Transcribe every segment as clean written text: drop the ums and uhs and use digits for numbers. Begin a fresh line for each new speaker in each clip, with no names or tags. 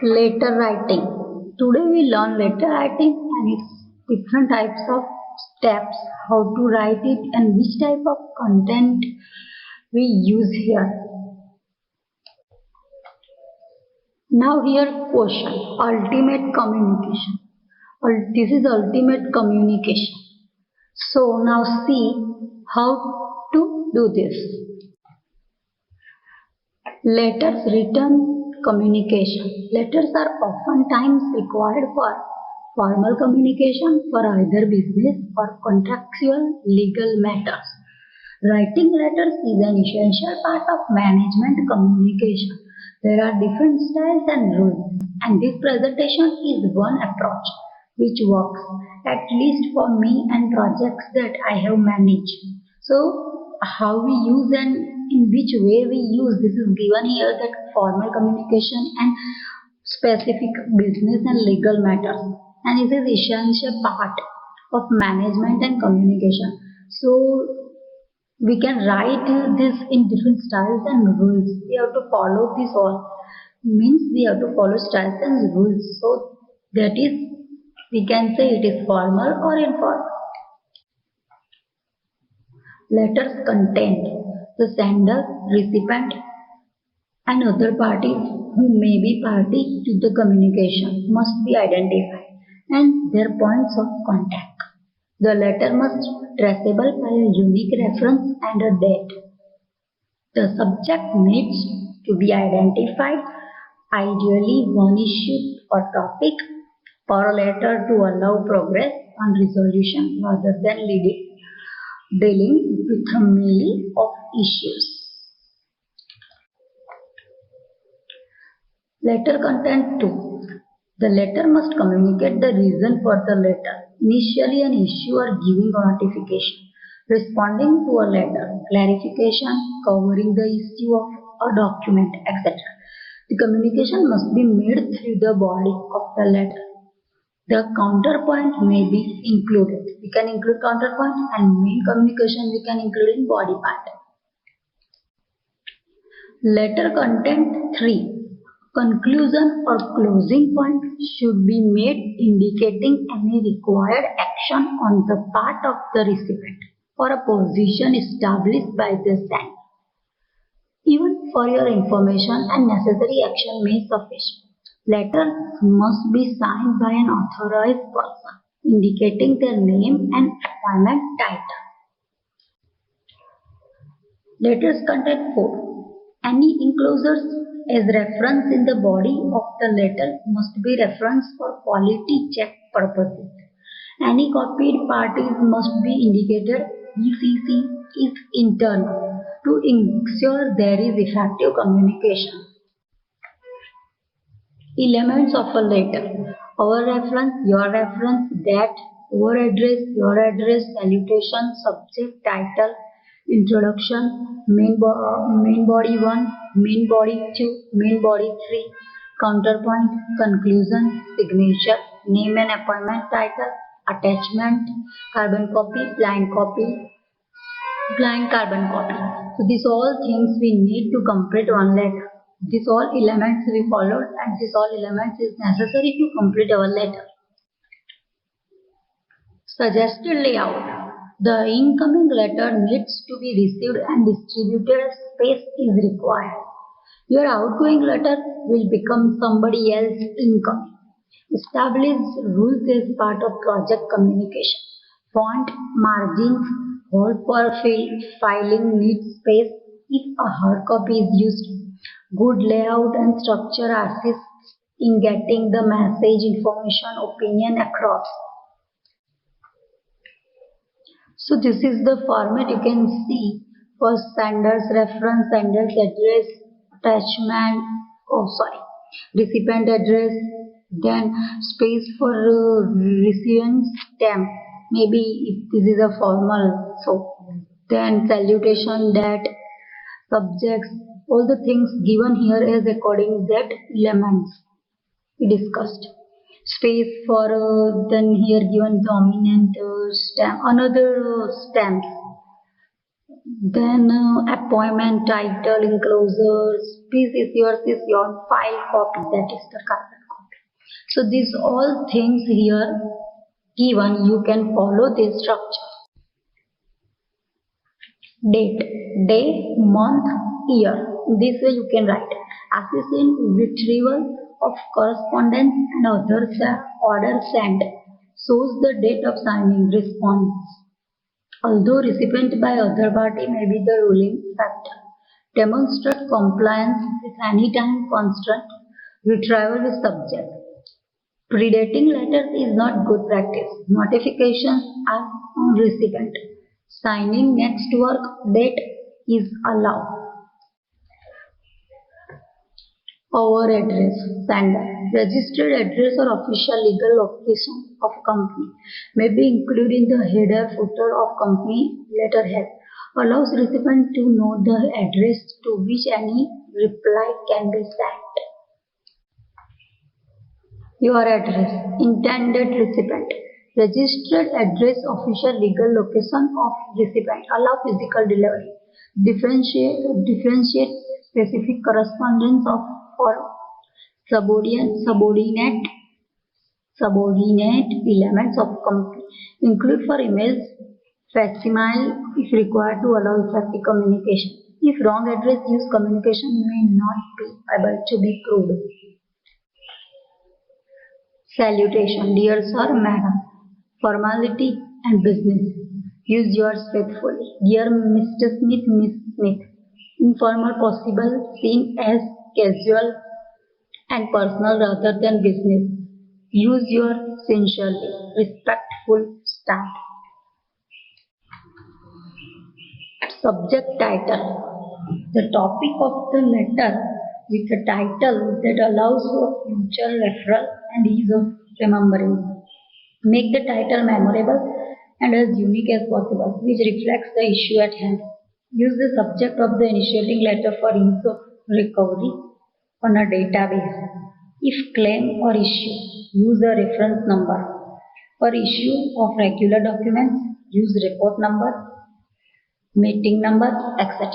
Letter writing. Today we learn letter writing and its different types of steps, how to write it and which type of content we use here. Now here question, ultimate communication. This is ultimate communication. So now see how to do this. Letters written communication. Letters are oftentimes required for formal communication for either business or contractual legal matters. Writing letters is an essential part of management communication. There are different styles and rules, and this presentation is one approach which works, at least for me and projects that I have managed. So, how we use and in which way we use, this is given here, that formal communication and specific business and legal matters, and it is essential part of management and communication. So we can write this in different styles and rules. We have to follow this all, means we have to follow styles and rules. So that is, we can say it is formal or informal. Letters content. The sender, recipient and other parties who may be party to the communication must be identified and their points of contact. The letter must be traceable by a unique reference and a date. The subject needs to be identified, ideally one issue or topic per letter to allow progress on resolution rather than dealing with a melee of issues. Letter content 2. The letter must communicate the reason for the letter. Initially an issue or giving a notification, responding to a letter, clarification, covering the issue of a document, etc. The communication must be made through the body of the letter. The counterpoint may be included. We can include counterpoint, and main communication we can include in body part. Letter content 3. Conclusion or closing point should be made indicating any required action on the part of the recipient or a position established by the sender. Even for your information and necessary action may suffice. Letters must be signed by an authorized person, indicating their name and appointment title. Letters content 4. Any enclosures as reference in the body of the letter must be referenced for quality check purposes. Any copied parties must be indicated ECC is internal to ensure there is effective communication. Elements of a letter. Our reference, your reference, that, our address, your address, salutation, subject, title, introduction, main body 1, main body 2, main body 3, counterpoint, conclusion, signature, name and appointment title, attachment, carbon copy, blind carbon copy. So these all things we need to complete one letter. These all elements we followed, and these all elements is necessary to complete our letter. Suggested layout. The incoming letter needs to be received and distributed as space is required. Your outgoing letter will become somebody else's incoming. Establish rules as part of project communication. Font, margins, hold for filing needs space if a hard copy is used. Good layout and structure assists in getting the message, information, opinion across. So this is the format you can see. First, sender's reference, sender's address, attachment, recipient address, then space for recipient stamp. Maybe if this is a formal, so then salutation, that, subjects, all the things given here as according that elements we discussed. Space for then here given dominant stamp, another stamps, Then appointment, title, enclosures, this is your file copy, that is the carbon copy. So these all things here given, you can follow this structure. Date, day, month, year. This way you can write. Assist in retrieval of correspondence and order sent shows the date of signing response. Although recipient by other party may be the ruling factor. Demonstrate compliance with any time constant. Retrieval with subject. Predating letters is not good practice. Notifications are on recipient. Signing next work date is allowed. Our address, sender. Registered address or official legal location of company may be included in the header footer of company letterhead. Allows recipient to know the address to which any reply can be sent. Your address, intended recipient. Registered address, official legal location of recipient. Allow physical delivery. Differentiate specific correspondence for subordinate elements of company. Include for emails, facsimile if required to allow effective communication. If wrong address used, communication may not be able to be proved. Salutation, dear sir, madam. Formality and business. Use yours faithfully. Dear Mr. Smith, Miss Smith. Informal, possible, seen as casual and personal rather than business. Use your sincerely, respectful style. Subject title. The topic of the letter with a title that allows for future referral and ease of remembering. Make the title memorable and as unique as possible, which reflects the issue at hand. Use the subject of the initiating letter for ease of recovery on a database. If claim or issue, use a reference number. For issue of regular documents, use report number, meeting number, etc.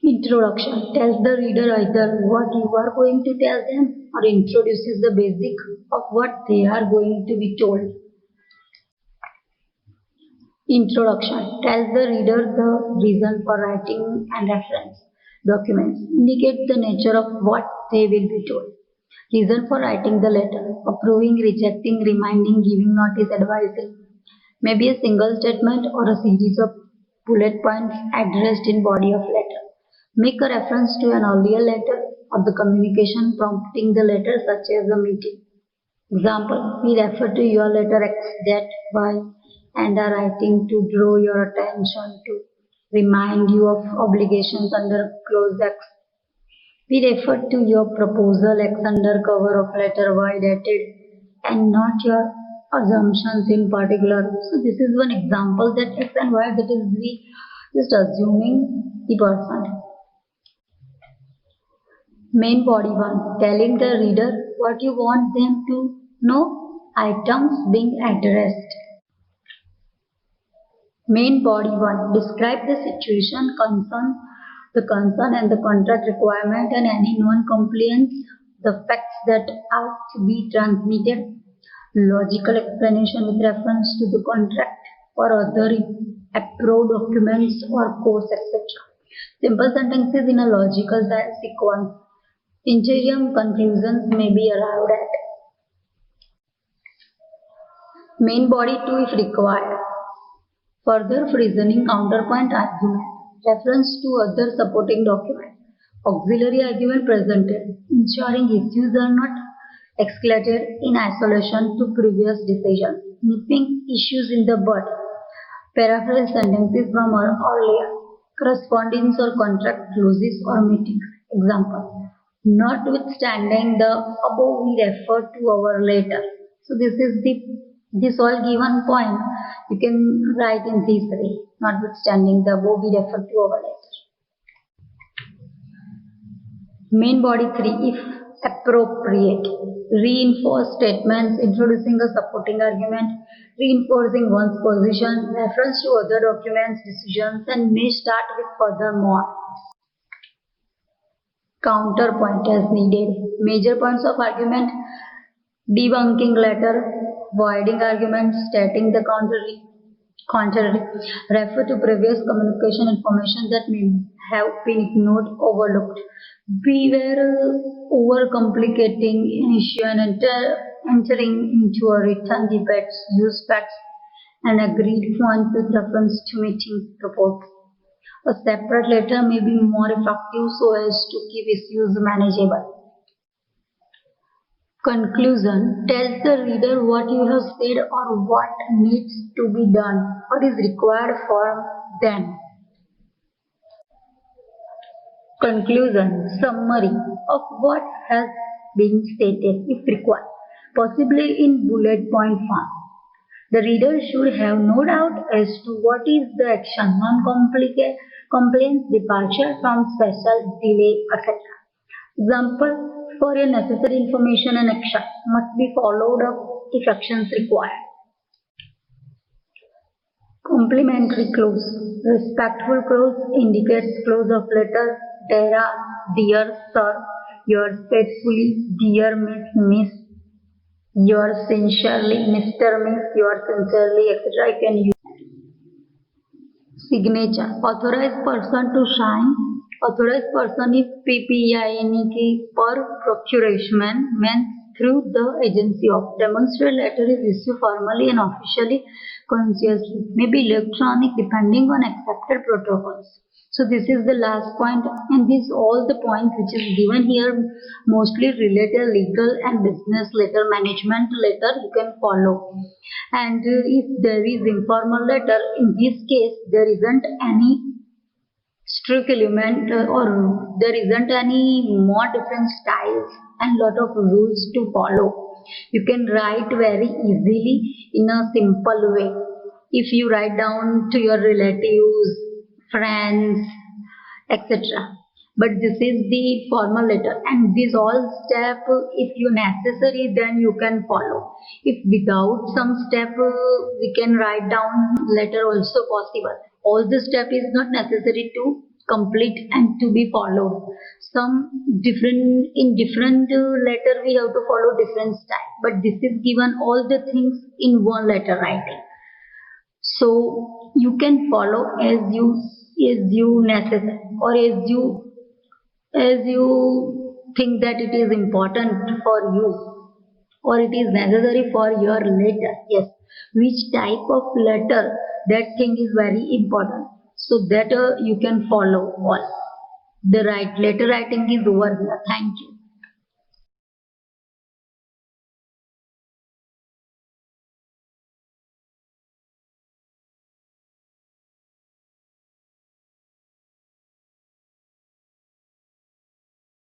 Introduction tells the reader either what you are going to tell them or introduces the basic of what they are going to be told. Introduction tells the reader the reason for writing and reference. Documents indicate the nature of what they will be told. Reason for writing the letter: approving, rejecting, reminding, giving notice, advising. May be a single statement or a series of bullet points addressed in body of letter. Make a reference to an earlier letter or the communication prompting the letter, such as a meeting. Example: we refer to your letter X that Y and are writing to draw your attention to remind you of obligations under clause X. We refer to your proposal X under cover of letter Y dated and not your assumptions in particular. So this is one example that X and Y, that is we just assuming the person. Main body 1, telling the reader what you want them to know, items being addressed. Main body 1, describe the situation, the concern and the contract requirement and any non-compliance, the facts that are to be transmitted, logical explanation with reference to the contract or other approved documents or course, etc. Simple sentences in a logical sequence. Interim conclusions may be arrived at. Main body 2 if required. Further reasoning, counterpoint argument, reference to other supporting document, auxiliary argument presented, ensuring issues are not escalated in isolation to previous decisions, nipping issues in the bud, paraphrase sentences from earlier, correspondence or contract clauses or meetings. Example: notwithstanding the above, we refer to our letter. So this all given point you can write in this way. Notwithstanding the above, we refer to our letter. Main body 3 if appropriate. Reinforce statements, introducing a supporting argument, reinforcing one's position, reference to other documents, decisions, and may start with furthermore. Counterpoint as needed. Major points of argument: debunking letter, voiding argument, stating the contrary, refer to previous communication information that may have been ignored, overlooked. Beware overcomplicating issue and entering into a written debate. Use facts and agreed points with reference to meeting report. A separate letter may be more effective so as to keep issues manageable. Conclusion tells the reader what you have said or what needs to be done or is required for them. Conclusion summary of what has been stated if required, possibly in bullet point form. The reader should have no doubt as to what is the action, non-compliance, departure from special, delay, etc. Example: for your necessary information and action must be followed up if actions required. Complimentary clause. Respectful clause indicates close of letter. Dear sir, yours faithfully, dear miss, yours sincerely, Mr. Miss, yours sincerely, etc. I can use. Signature. Authorized person to sign. Authorized person is PPIN per procuration meant through the agency of. Demonstrate letter is issued formally and officially, consciously, may be electronic depending on accepted protocols. So this is the last point, and these all the points which is given here mostly related legal and business letter, management letter you can follow. And if there is informal letter, in this case there isn't any strict element or there isn't any more different styles and lot of rules to follow. You can write very easily in a simple way. If you write down to your relatives, friends, etc. But this is the formal letter, and this all step, if you necessary, then you can follow. If without some step, we can write down letter also possible. All the step is not necessary to complete and to be followed. Some different letter we have to follow different style, but this is given all the things in one letter writing. So you can follow as you necessary or as you think that it is important for you or it is necessary for your letter. Yes, which type of letter, that thing is very important. So that you can follow all. The letter writing is over here. Thank you.